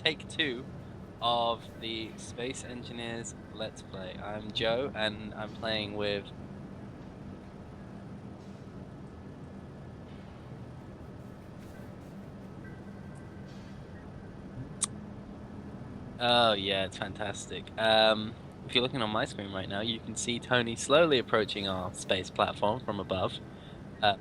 Take two of the Space Engineers Let's Play. I'm Joe, and I'm playing with. Oh yeah, it's fantastic. If you're looking on my screen right now, you can see Tony slowly approaching our space platform from above. Uh,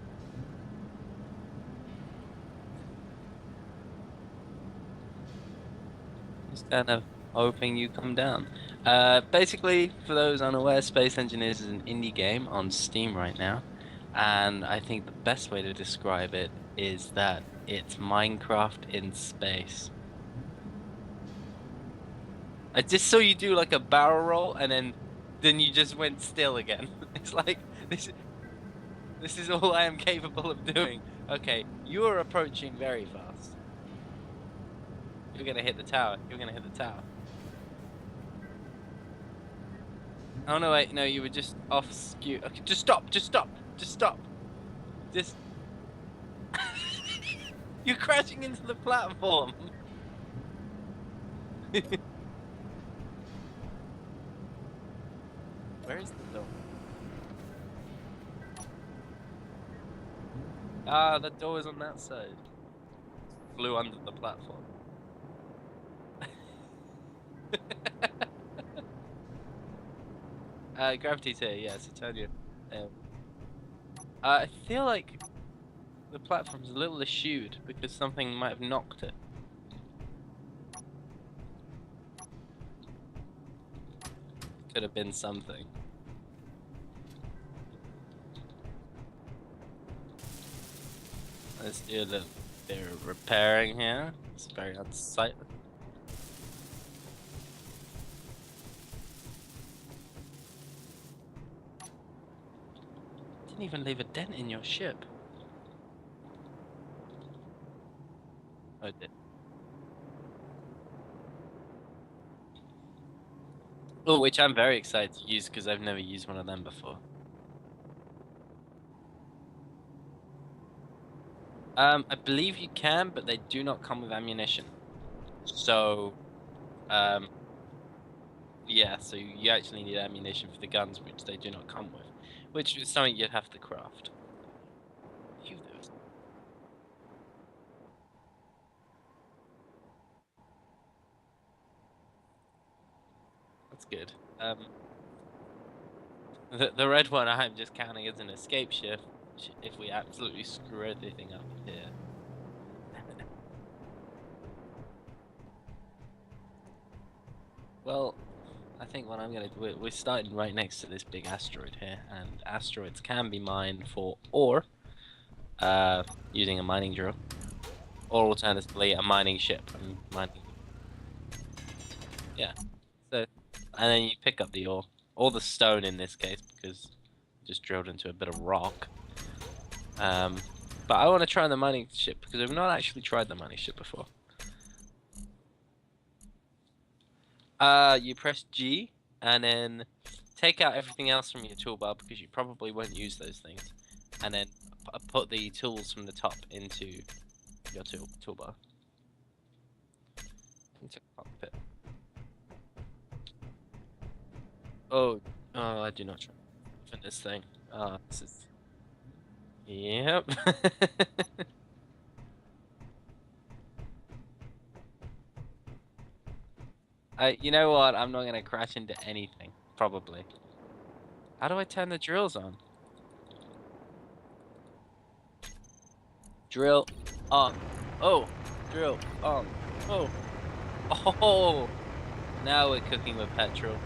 just kind of hoping you come down. Basically, for those unaware, Space Engineers is an indie game on Steam right now, and I think the best way to describe it is that it's Minecraft in space. I just saw you do like a barrel roll and then you just went still again. It's like this is all I am capable of doing. Okay, you are approaching very fast. You're gonna hit the tower. You're gonna hit the tower. Oh no, wait, no, you were just off skew. Okay, just stop, just stop, just stop. Just you're crashing into the platform. Where is the door? Ah, the door is on that side. Flew under the platform. Gravity's here, yes, I told you. Um, I feel like the platform's a little eschewed because something might have knocked it. Could have been something. Let's do a little bit of repairing here. It's very unsightly. Didn't even leave a dent in your ship. Oh, it did. Oh, which I'm very excited to use because I've never used one of them before. I believe you can, but they do not come with ammunition. So, um, yeah, so you actually need ammunition for the guns, which they do not come with, which is something you'd have to craft. Phew, there was- That's good. The red one I'm just counting as an escape ship if we absolutely screw everything up here. Well, I think what I'm gonna do, we're starting right next to this big asteroid here, and asteroids can be mined for ore, using a mining drill, or alternatively a mining ship and mining. Yeah. So, and then you pick up the ore, or the stone in this case, because just drilled into a bit of rock. Um, but I want to try the mining ship because we've not actually tried the mining ship before. You press G and then take out everything else from your toolbar because you probably won't use those things, and then put the tools from the top into your toolbar. Into cockpit. Oh, oh, I do not try open this thing. This is. Yep. You know what? I'm not gonna crash into anything. Probably. How do I turn the drills on? Drill on. Oh, drill on. Oh, oh. Now we're cooking with petrol.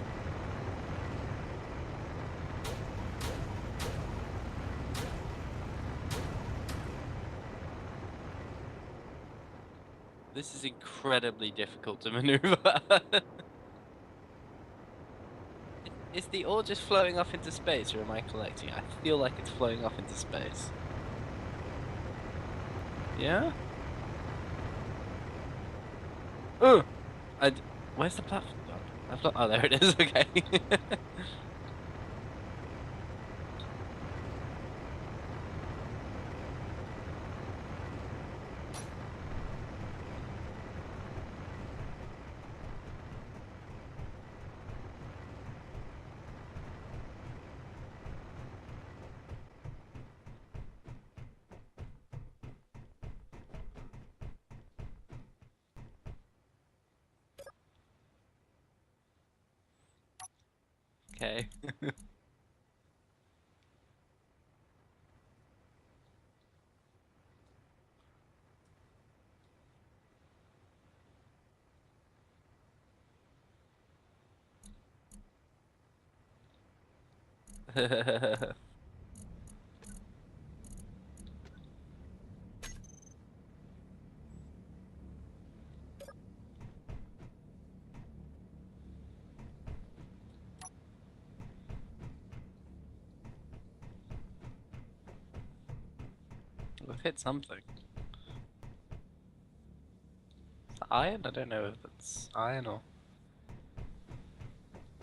This is incredibly difficult to maneuver. Is the ore just flowing off into space, or am I collecting it? I feel like it's flowing off into space. Yeah? Oh! Where's the platform gone? I've got. Oh, there it is. Okay. Okay. We've hit something. Iron? I don't know if it's iron or.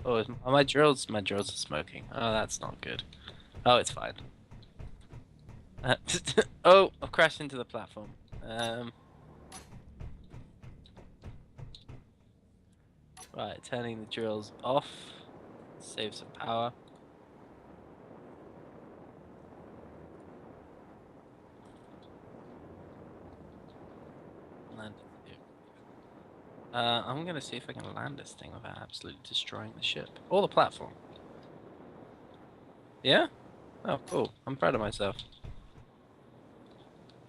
Oh, are my drills? My drills are smoking. Oh, that's not good. Oh, it's fine. Oh, I've crashed into the platform. Right, turning the drills off. Save some power. Land. I'm gonna see if I can land this thing without absolutely destroying the ship or the platform. Yeah? Oh, cool. I'm proud of myself.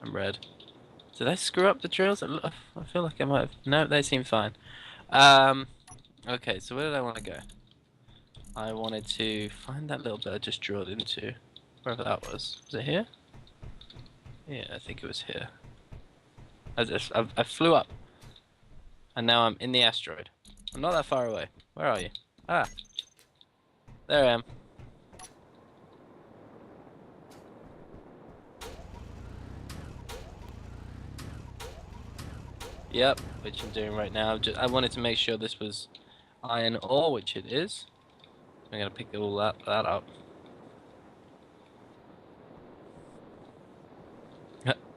I'm red. Did I screw up the drills? I feel like I might have. No, they seem fine. Um, okay, so where did I want to go? I wanted to find that little bit I just drilled into. Wherever that was. Was it here? Yeah, I think it was here. I flew up. And now I'm in the asteroid. I'm not that far away. Where are you? Ah, there I am. Yep, which I'm doing right now. I wanted to make sure this was iron ore, which it is. I'm gonna pick all that up.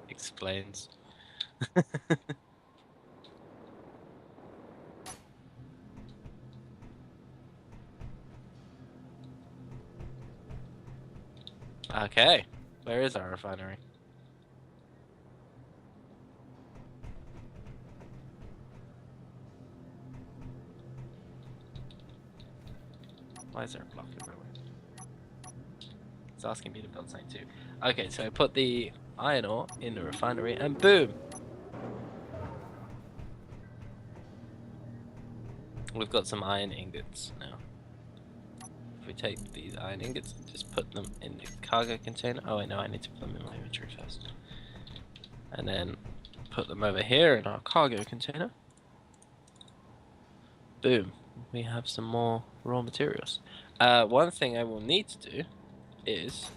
Explains. Okay, where is our refinery? Why is there a block everywhere? It's asking me to build something too. Okay, so I put the iron ore in the refinery, and boom! We've got some iron ingots now. If we take these iron ingots and just put them in the cargo container. Oh wait, no, I need to put them in my inventory first. And then put them over here in our cargo container. Boom. We have some more raw materials. One thing I will need to do is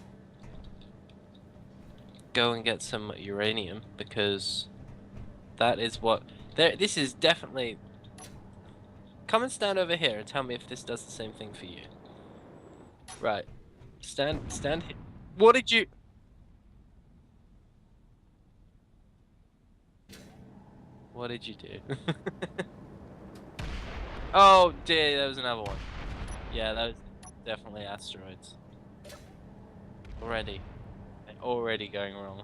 go and get some uranium, because that is what this is definitely. Come and stand over here and tell me if this does the same thing for you. Right. Stand here. What did you? What did you do? Oh dear, there was another one. Yeah, that was definitely asteroids. Already. They're already going wrong.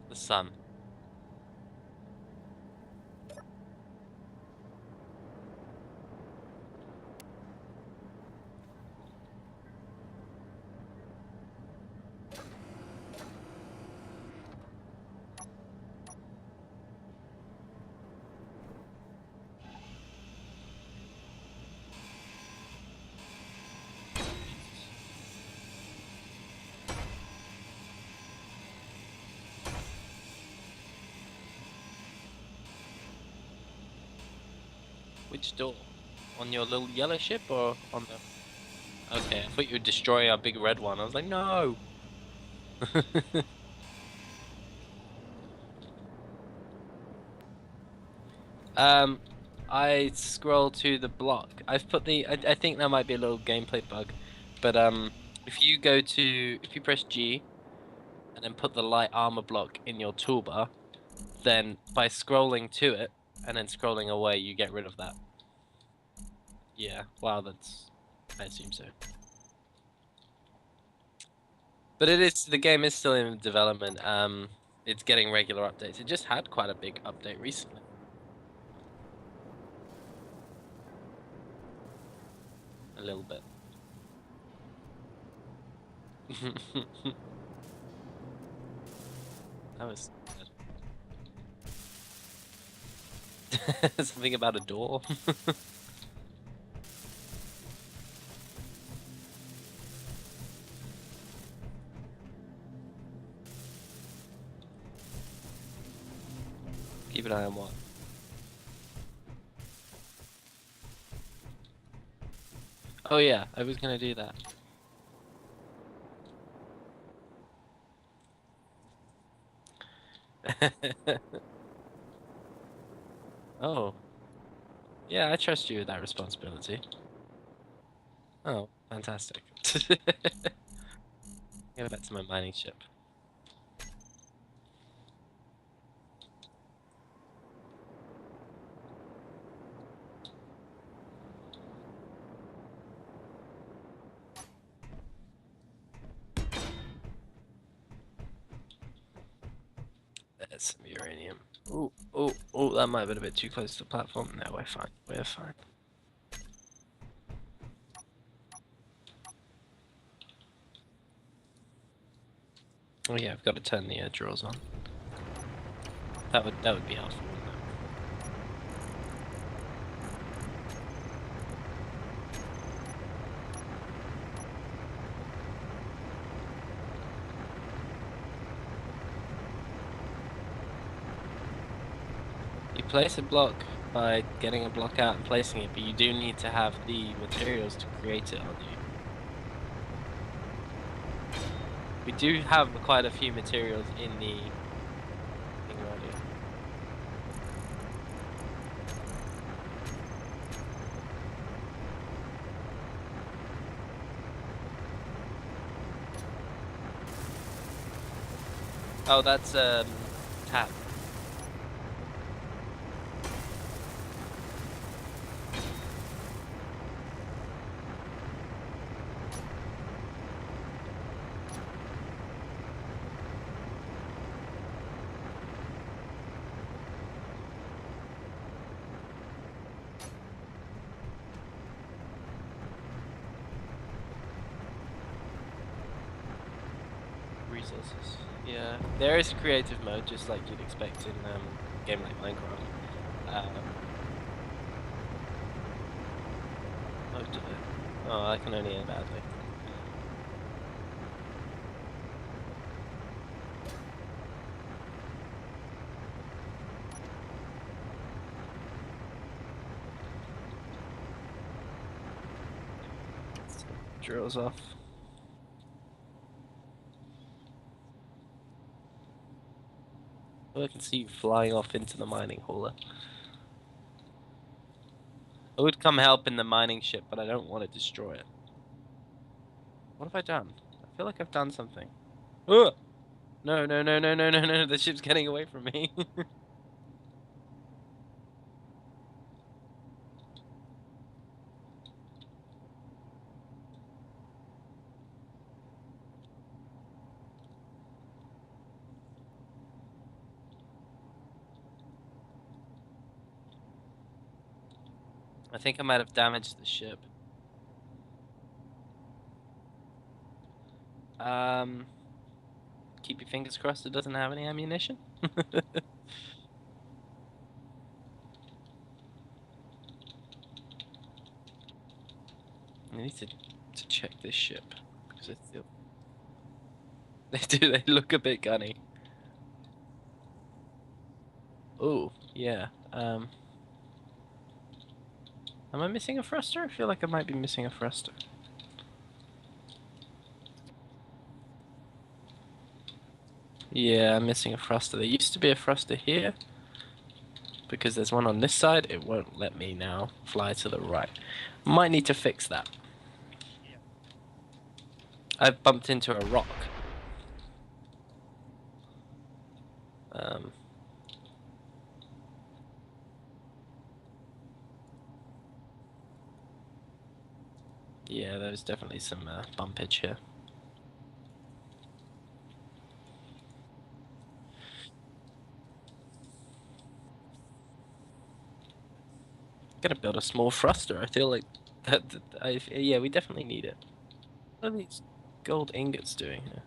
The sun. Which door? On your little yellow ship or on the... Okay, I thought you would destroy our big red one. I was like, no! um, I scroll to the block. I've put the... I think that might be a little gameplay bug. But, if you press G, and then put the light armor block in your toolbar, then by scrolling to it, and then scrolling away, you get rid of that. Yeah, wow, I assume so. But the game is still in development. It's getting regular updates. It just had quite a big update recently. A little bit. That was good. Something about a door. Keep an eye on what? Oh yeah, I was gonna do that. Oh. Yeah, I trust you with that responsibility. Oh, fantastic. Go back to my mining ship. There's some uranium. Ooh, ooh, ooh, that might have been a bit too close to the platform. No, we're fine. We're fine. Oh yeah, I've got to turn the drawers on. That would be helpful, wouldn't it? You place a block by getting a block out and placing it, but you do need to have the materials to create it on you. We do have quite a few materials in the thing already. Oh, that's tap. Resources. Yeah, there is a creative mode, just like you'd expect in a game like Minecraft. Oh, oh, I can only aim badly. Drills off. Oh, I can see you flying off into the mining hauler. I would come help in the mining ship, but I don't want to destroy it. What have I done? I feel like I've done something. Ugh! No, no, no, no, no, no, no, the ship's getting away from me. I think I might have damaged the ship. Keep your fingers crossed it doesn't have any ammunition. I need to check this ship because I feel they look a bit gunny. Oh yeah. Am I missing a thruster? I feel like I might be missing a thruster. Yeah, I'm missing a thruster. There used to be a thruster here. Because there's one on this side, it won't let me now fly to the right. Might need to fix that. I've bumped into a rock. Yeah, there's definitely some bumpage here. Gonna build a small thruster. I feel like Yeah, we definitely need it. What are these gold ingots doing here?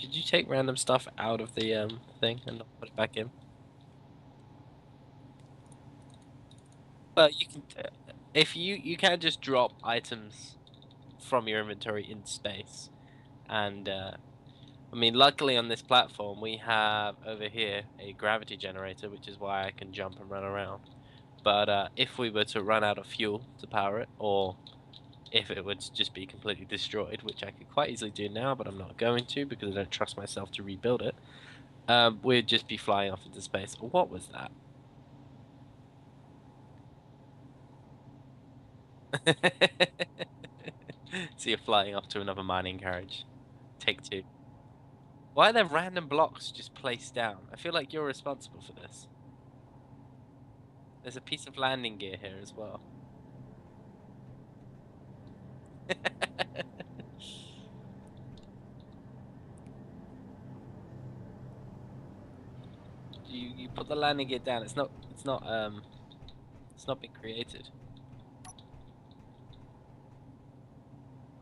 Did you take random stuff out of the thing and not put it back in? Well, you can if you can just drop items from your inventory in space, and I mean, luckily on this platform we have over here a gravity generator, which is why I can jump and run around. But if we were to run out of fuel to power it, or if it would just be completely destroyed, which I could quite easily do now, but I'm not going to because I don't trust myself to rebuild it, we'd just be flying off into space. What was that? So you're flying off to another mining carriage. Take two. Why are there random blocks just placed down? I feel like you're responsible for this. There's a piece of landing gear here as well. You put the landing gear down. It's not been created.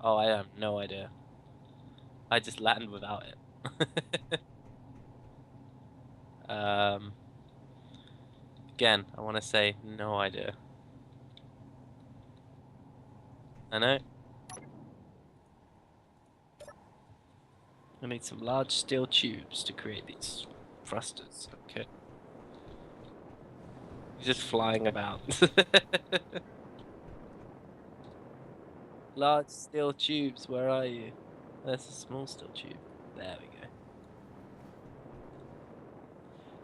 Oh, I have no idea. I just land without it. um Again, I want to say no idea. I know. I need some large steel tubes to create these thrusters. Okay. He's just flying about. Large steel tubes, where are you? There's a small steel tube. There we go.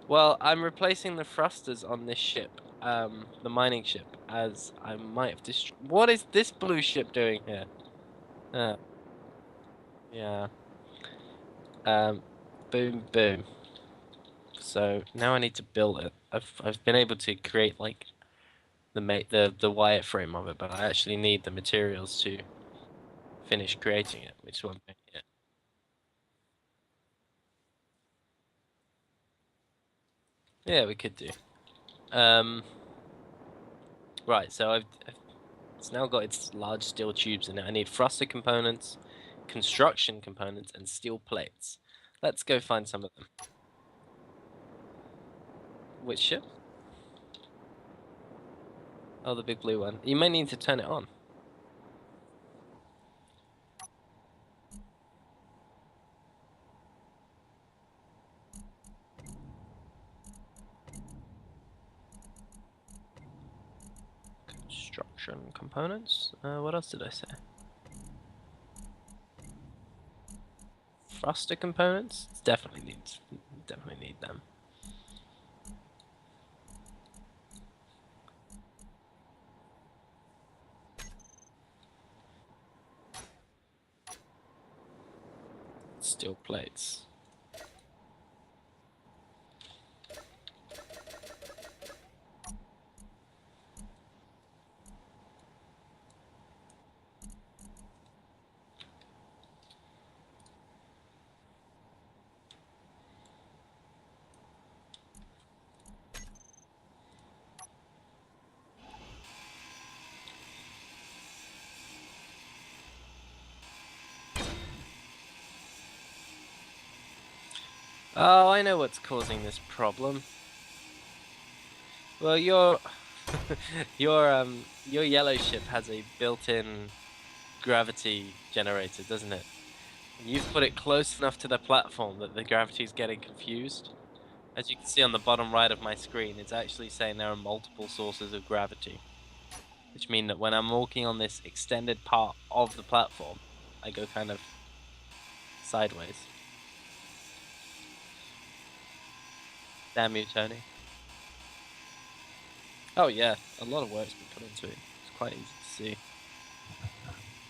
Well, I'm replacing the thrusters on this ship, the mining ship, as I might have destroyed. What is this blue ship doing here? Uh, yeah. Um, boom, boom. So now I need to build it. I've been able to create like the wireframe of it, but I actually need the materials to finish creating it, which is what I'm doing here. Yeah, we could do. Um, right, so it's now got its large steel tubes in it. I need thruster components, construction components, and steel plates. Let's go find some of them. Which ship? Oh, the big blue one. You may need to turn it on. Construction components. What else did I say? Thruster components. Definitely need them. Steel plates. Oh, I know what's causing this problem. Well, your yellow ship has a built-in gravity generator, doesn't it? And you've put it close enough to the platform that the gravity is getting confused. As you can see on the bottom right of my screen, it's actually saying there are multiple sources of gravity, which mean that when I'm walking on this extended part of the platform, I go kind of sideways. Damn you, Tony. Oh yeah, a lot of work's been put into it. It's quite easy to see.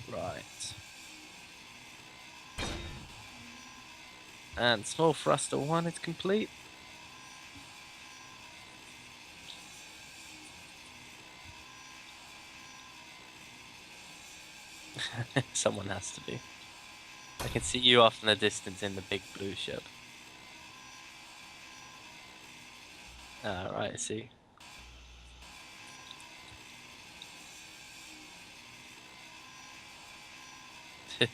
Right. And small thruster 1 is complete. Someone has to be. I can see you off in the distance in the big blue ship. Right, I see. I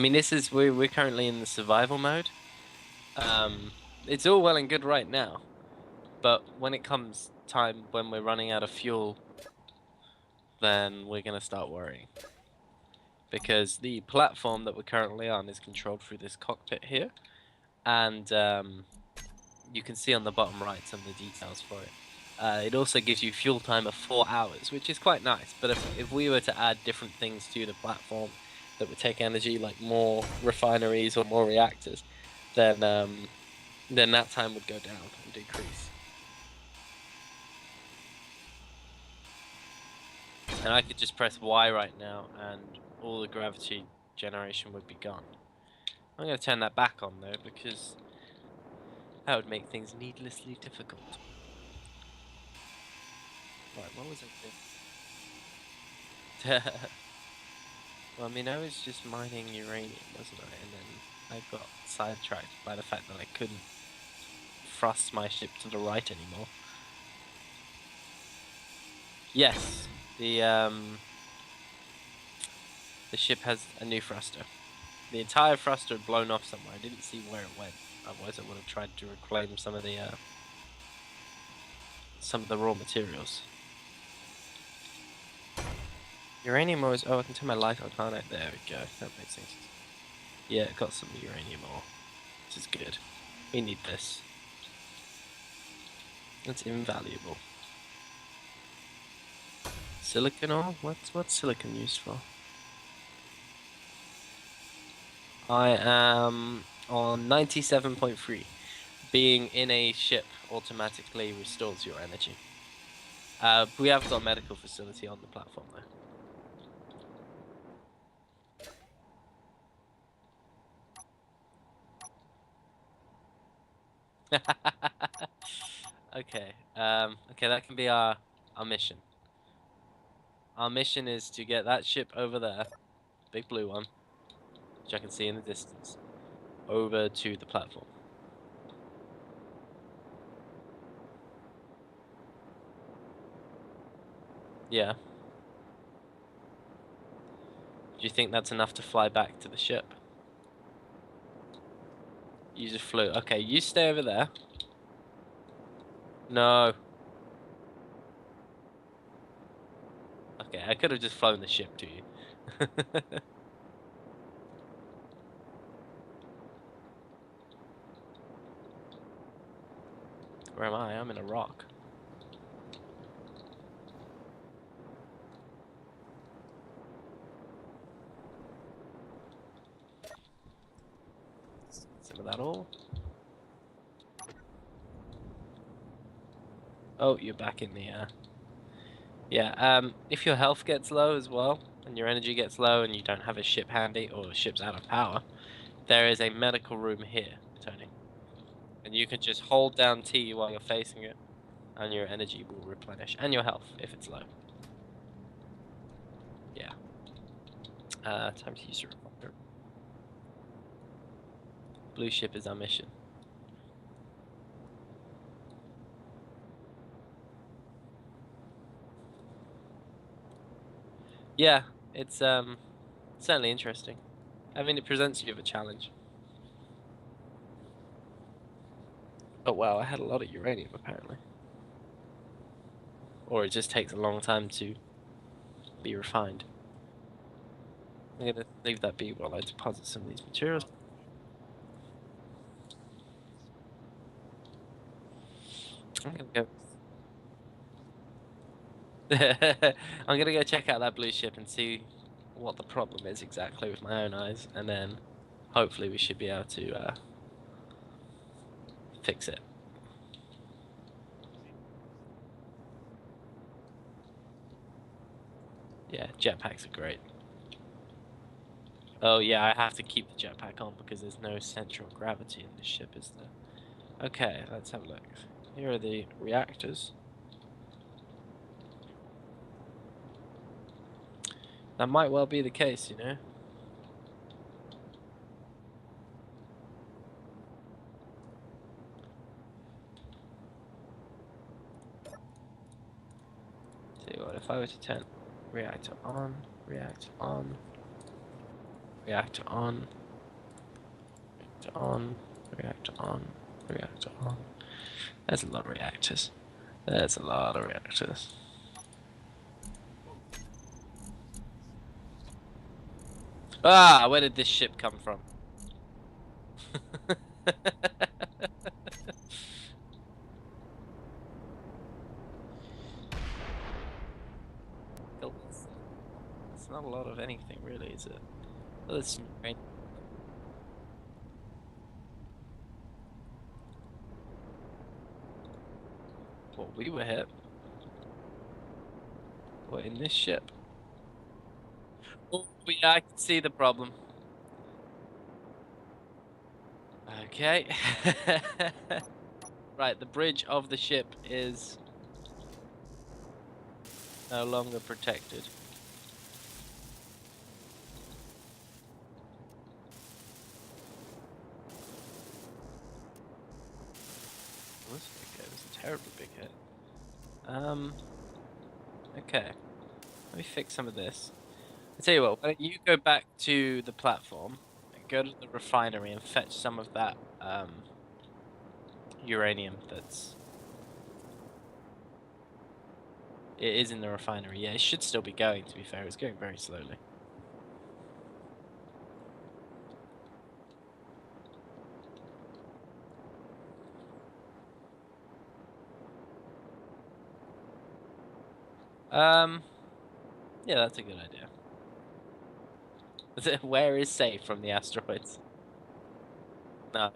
mean, we're currently in the survival mode. It's all well and good right now, but when it comes time when we're running out of fuel, then we're gonna start worrying. Because the platform that we're currently on is controlled through this cockpit here, and you can see on the bottom right some of the details for it. It also gives you fuel time of 4 hours, which is quite nice. But if we were to add different things to the platform that would take energy, like more refineries or more reactors, then that time would go down and decrease. And I could just press Y right now, and all the gravity generation would be gone. I'm going to turn that back on though, because that would make things needlessly difficult. Right, what was I doing? Well, I mean, I was just mining uranium, wasn't I? And then I got sidetracked by the fact that I couldn't thrust my ship to the right anymore. Yes, the ship has a new thruster. The entire thruster had blown off somewhere. I didn't see where it went. Otherwise, I would have tried to reclaim some of the raw materials. Uranium ore is... Oh, I can turn my light on, can't I? There we go. That makes sense. Yeah, got some uranium ore. This is good. We need this. It's invaluable. Silicon ore? What's silicon used for? I am on 97.3. Being in a ship automatically restores your energy. We have got a medical facility on the platform though. Okay. Okay, that can be our mission. Our mission is to get that ship over there, big blue one, which I can see in the distance, over to the platform. Yeah. Do you think that's enough to fly back to the ship? You just flew. Okay, you stay over there. No. Okay, I could have just flown the ship to you. Where am I? I'm in a rock. Some of that all. Oh, you're back in the Yeah, if your health gets low as well, and your energy gets low, and you don't have a ship handy, or the ship's out of power, there is a medical room here, Tony. And you can just hold down T while you're facing it, and your energy will replenish, and your health, if it's low. Yeah. Time to use your revolver. Blue ship is our mission. Yeah, it's certainly interesting. I mean, it presents you with a challenge. Oh wow, I had a lot of uranium apparently. Or it just takes a long time to be refined. I'm gonna leave that be while I deposit some of these materials. I'm gonna go. I'm gonna go check out that blue ship and see what the problem is exactly with my own eyes, and then hopefully we should be able to fix it. Yeah, jetpacks are great. Oh yeah, I have to keep the jetpack on because there's no central gravity in this ship, is there? Okay, let's have a look. Here are the reactors. That might well be the case, you know? Tell you what, if I were to turn reactor on, reactor on, reactor on, reactor on, reactor on, reactor on. There's a lot of reactors. There's a lot of reactors. Ah, where did this ship come from? It's not a lot of anything, really, is it? Well, there's some rain. Well, we were hit. What, in this ship? Oh, yeah, I can see the problem. Okay. Right, the bridge of the ship is no longer protected. Well, this is a big hit. This is a terribly big hit. Okay. Let me fix some of this. I tell you what, why don't you go back to the platform and go to the refinery and fetch some of that uranium that's... It is in the refinery. Yeah, it should still be going, to be fair. It's going very slowly. Yeah, that's a good idea. Where is safe from the asteroids? No.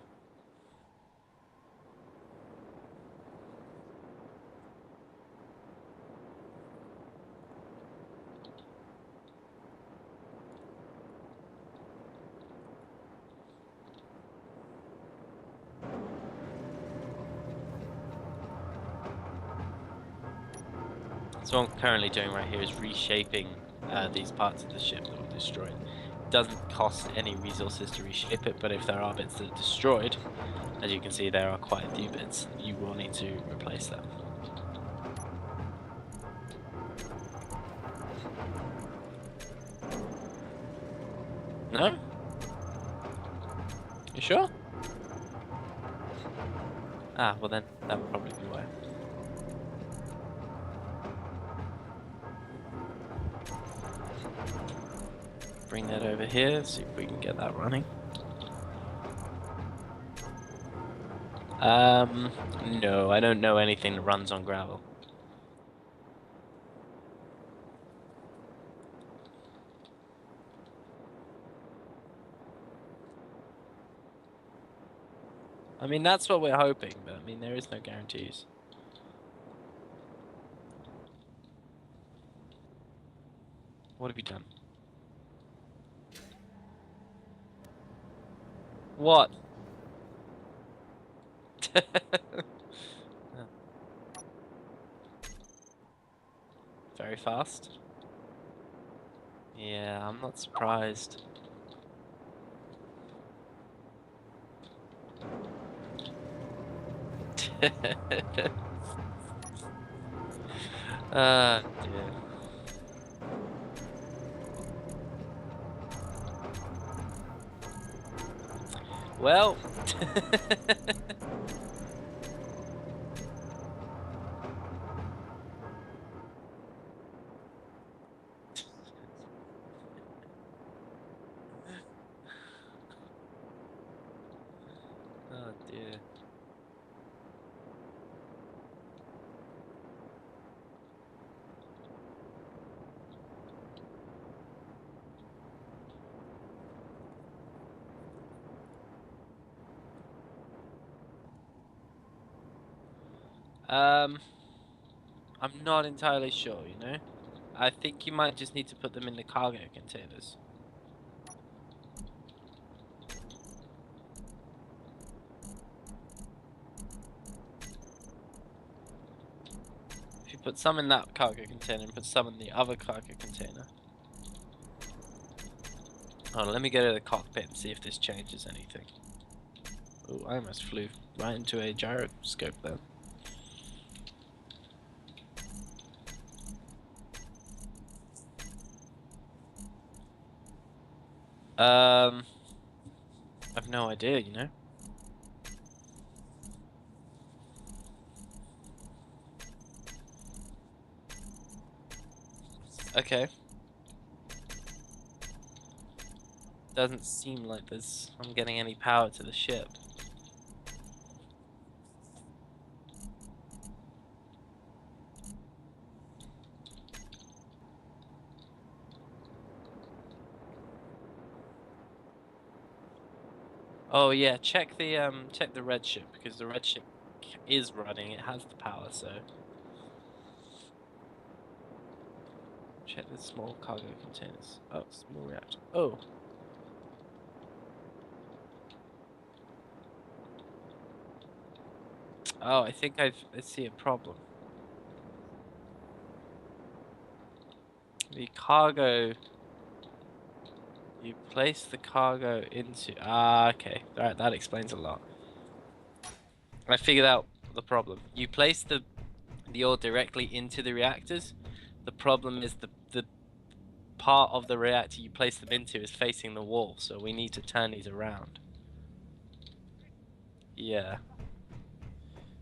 So what I'm currently doing right here is reshaping these parts of the ship that were destroyed. It doesn't cost any resources to reshape it, but if there are bits that are destroyed, as you can see there are quite a few bits, you will need to replace them. No? You sure? Ah, well then, that would probably be why. Bring that over here, see if we can get that running. No, I don't know anything that runs on gravel. I mean, that's what we're hoping, but I mean, there is no guarantees. What have you done? What? Very fast. Yeah, I'm not surprised. Dear. Well. Oh dear. I'm not entirely sure, you know? I think you might just need to put them in the cargo containers. If you put some in that cargo container and put some in the other cargo container. Oh, let me go to the cockpit and see if this changes anything. Oh, I almost flew right into a gyroscope there. I've no idea, you know? Okay. Doesn't seem like I'm getting any power to the ship. Oh yeah, check the red ship, because the red ship is running. It has the power, so check the small cargo containers. Oh, small reactor. Oh. Oh, I think I see a problem. The cargo. You place the cargo into. Ah, okay. Alright, that explains a lot. I figured out the problem. You place the ore directly into the reactors. The problem is the part of the reactor you place them into is facing the wall, so we need to turn these around. Yeah.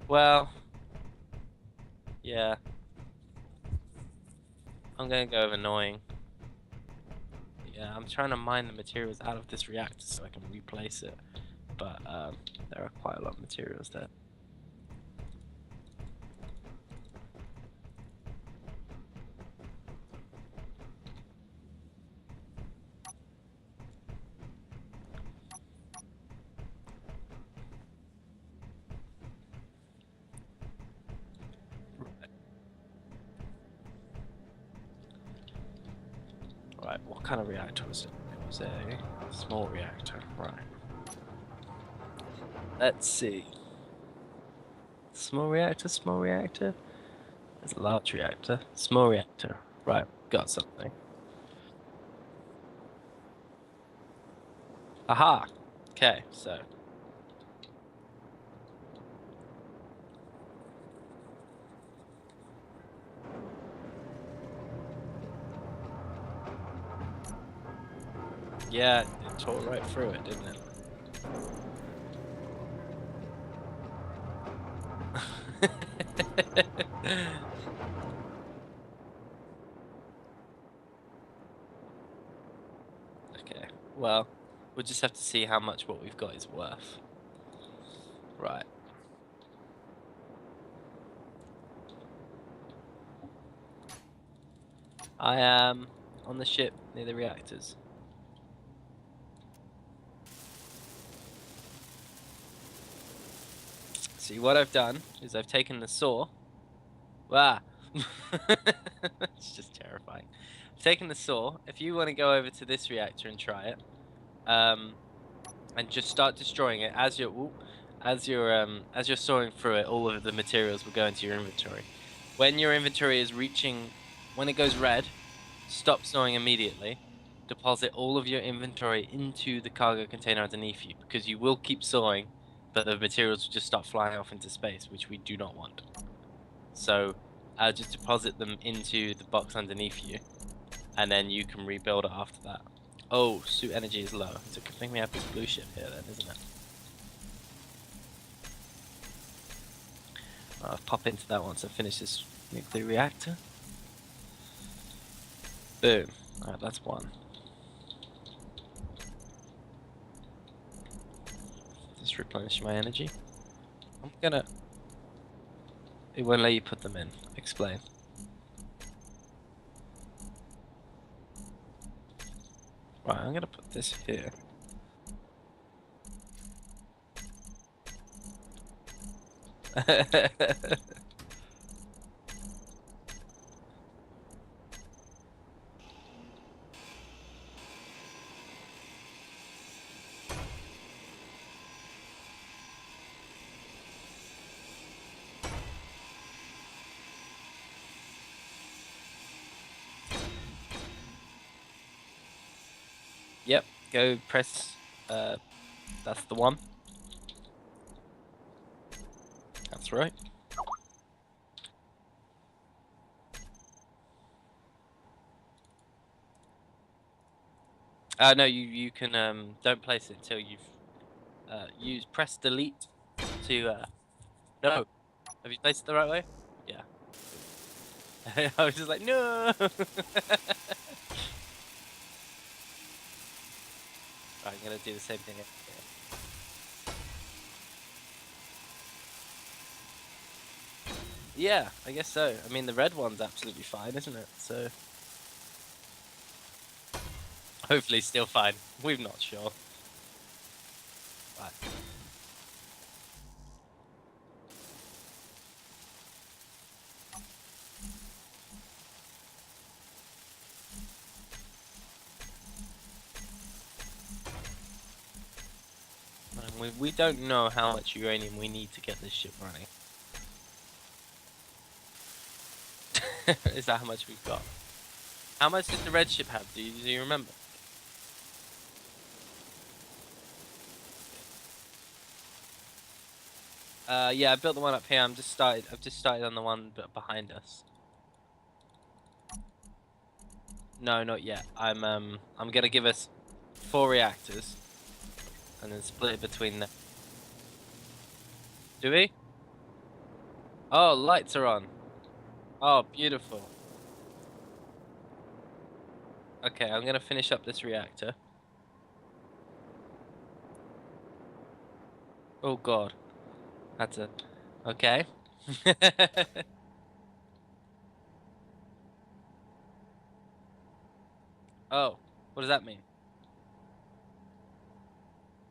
Well, yeah. I'm gonna go with annoying. Yeah, I'm trying to mine the materials out of this reactor so I can replace it. But there are quite a lot of materials there. Right, what kind of reactor was it? It was a small reactor, right. Let's see. Small reactor, small reactor. There's a large reactor, small reactor. Right, got something. Aha! Okay, so. Yeah, it tore right through it, didn't it? Okay, well, we'll just have to see how much what we've got is worth. Right. I am on the ship near the reactors. See, what I've done is I've taken the saw. Ah! It's just terrifying. I've taken the saw. If you want to go over to this reactor and try it, and just start destroying it as you're sawing through it, all of the materials will go into your inventory. When your inventory is reaching, when it goes red, stop sawing immediately. Deposit all of your inventory into the cargo container underneath you, because you will keep sawing, but the materials will just start flying off into space, which we do not want. So I'll just deposit them into the box underneath you, and then you can rebuild it after that. Oh, suit energy is low. It's a good thing we have this blue ship here then, isn't it? I'll pop into that once I finish this nuclear reactor. Boom. Alright, that's one. Just replenish my energy. I'm gonna... It won't let you put them in. Explain. Right, I'm gonna put this here. Yep, go press, that's the one. That's right. No, you can don't place it until you've press delete to no. Have you placed it the right way? Yeah. I was just like, no. Right, I'm gonna do the same thing. Yeah, I guess so. I mean, the red one's absolutely fine, isn't it? So hopefully still fine. We're not sure. Right. And we don't know how much uranium we need to get this ship running. Is that how much we've got? How much did the red ship have? Do you remember? Yeah, I built the one up here. I've just started on the one behind us. No, not yet. I'm gonna give us 4 reactors, and then split it between them. Do we? Oh, lights are on. Oh, beautiful. Okay, I'm gonna finish up this reactor. Oh God, that's a. Okay. Oh, what does that mean?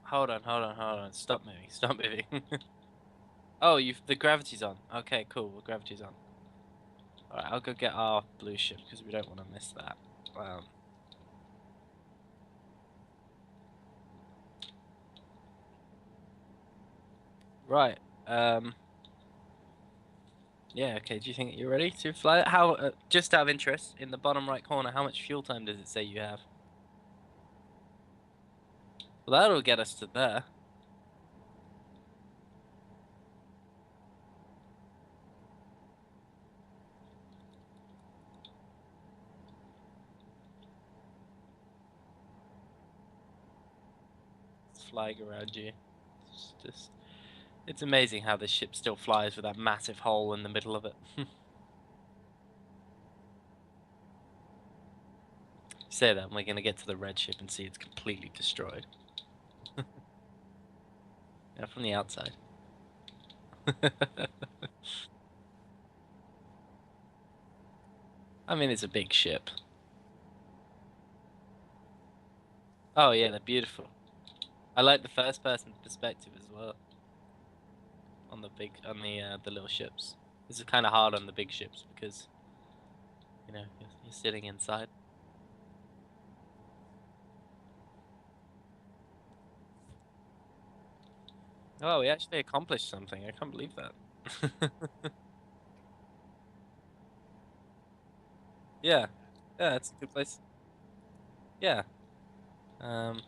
Hold on, hold on, hold on. Stop moving. Stop moving. Oh, the gravity's on. Okay, cool. The gravity's on. All right, I'll go get our blue ship because we don't want to miss that. Right. Yeah. Okay. Do you think you're ready to fly it? How? Just out of interest, in the bottom right corner, how much fuel time does it say you have? Well, that'll get us to there. It's flying around you. It's amazing how this ship still flies with that massive hole in the middle of it. Say that, and we're gonna get to the red ship and see it's completely destroyed. Yeah, from the outside. I mean, it's a big ship. Oh yeah, they're beautiful. I like the first person perspective as well on the little ships. This is kind of hard on the big ships because you're sitting inside. Oh, we actually accomplished something. I can't believe that. Yeah, yeah, it's a good place. Yeah. Um.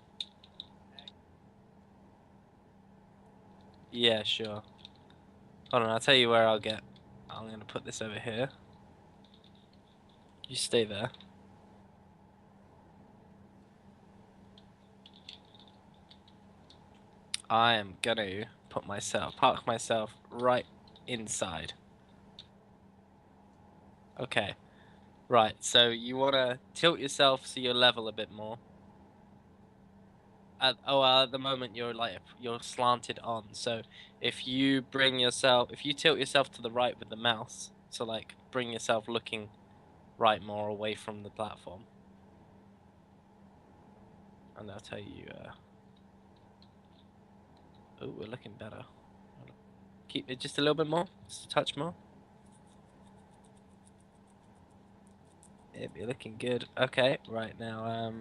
Yeah, sure. Hold on, I'll tell you where I'll get. I'm gonna put this over here. You stay there. I am gonna park myself right inside. Okay. Right, so you wanna tilt yourself so you're level a bit more. At the moment you're slanted on. So if you tilt yourself to the right with the mouse, so like bring yourself looking right more away from the platform, and I'll tell you. Oh, we're looking better. Keep it just a little bit more, just a touch more. It'd be looking good. Okay, right now,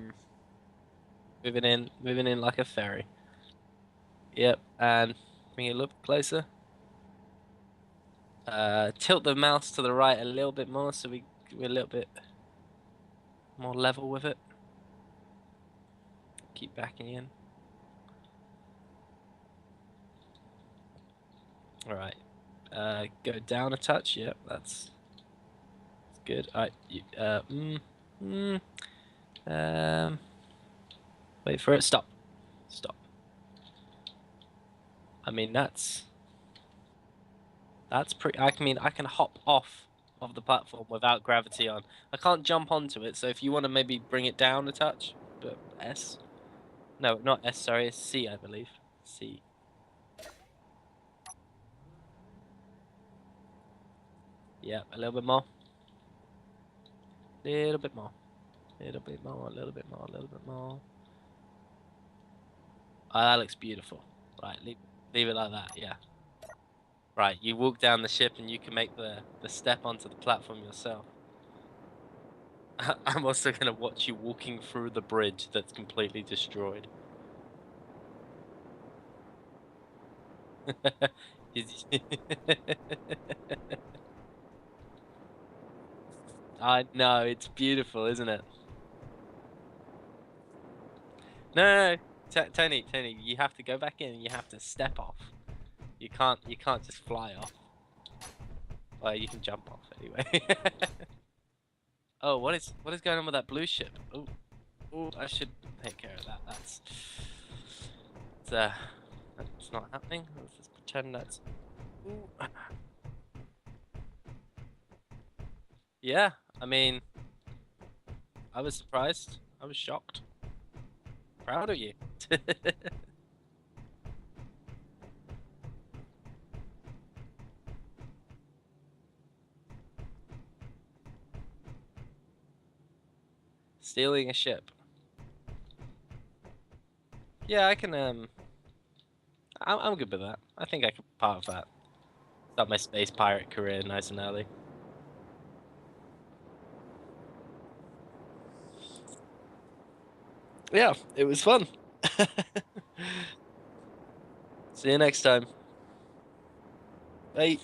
moving in like a ferry. Yep, and bring it a little bit closer. Tilt the mouse to the right a little bit more so we're a little bit more level with it. Keep backing in. All right. Go down a touch. Yep, that's good. All right. Um. Wait for it. Stop. Stop. I mean, that's pretty. I mean, I can hop off of the platform without gravity on. I can't jump onto it. So if you want to maybe bring it down a touch, but S. No, not S. Sorry, it's C, I believe. C. Yeah, a little bit more. Little bit more. Little bit more. A little bit more. A little bit more. Oh, that looks beautiful. Right, leave it like that. Yeah. Right, you walk down the ship and you can make the step onto the platform yourself. I'm also gonna watch you walking through the bridge that's completely destroyed. I know, it's beautiful, isn't it? No, no, no. Tony, you have to go back in and you have to step off. You can't just fly off. Well, you can jump off anyway. Oh, what is going on with that blue ship? Oh, oh, I should take care of that. That's not happening. Let's just pretend that's. Ooh. Yeah, I mean, I was surprised. I was shocked. Proud of you. Stealing a ship. Yeah, I can. I'm good with that. I think I can be part of that. Start my space pirate career nice and early. Yeah, it was fun. See you next time. Bye.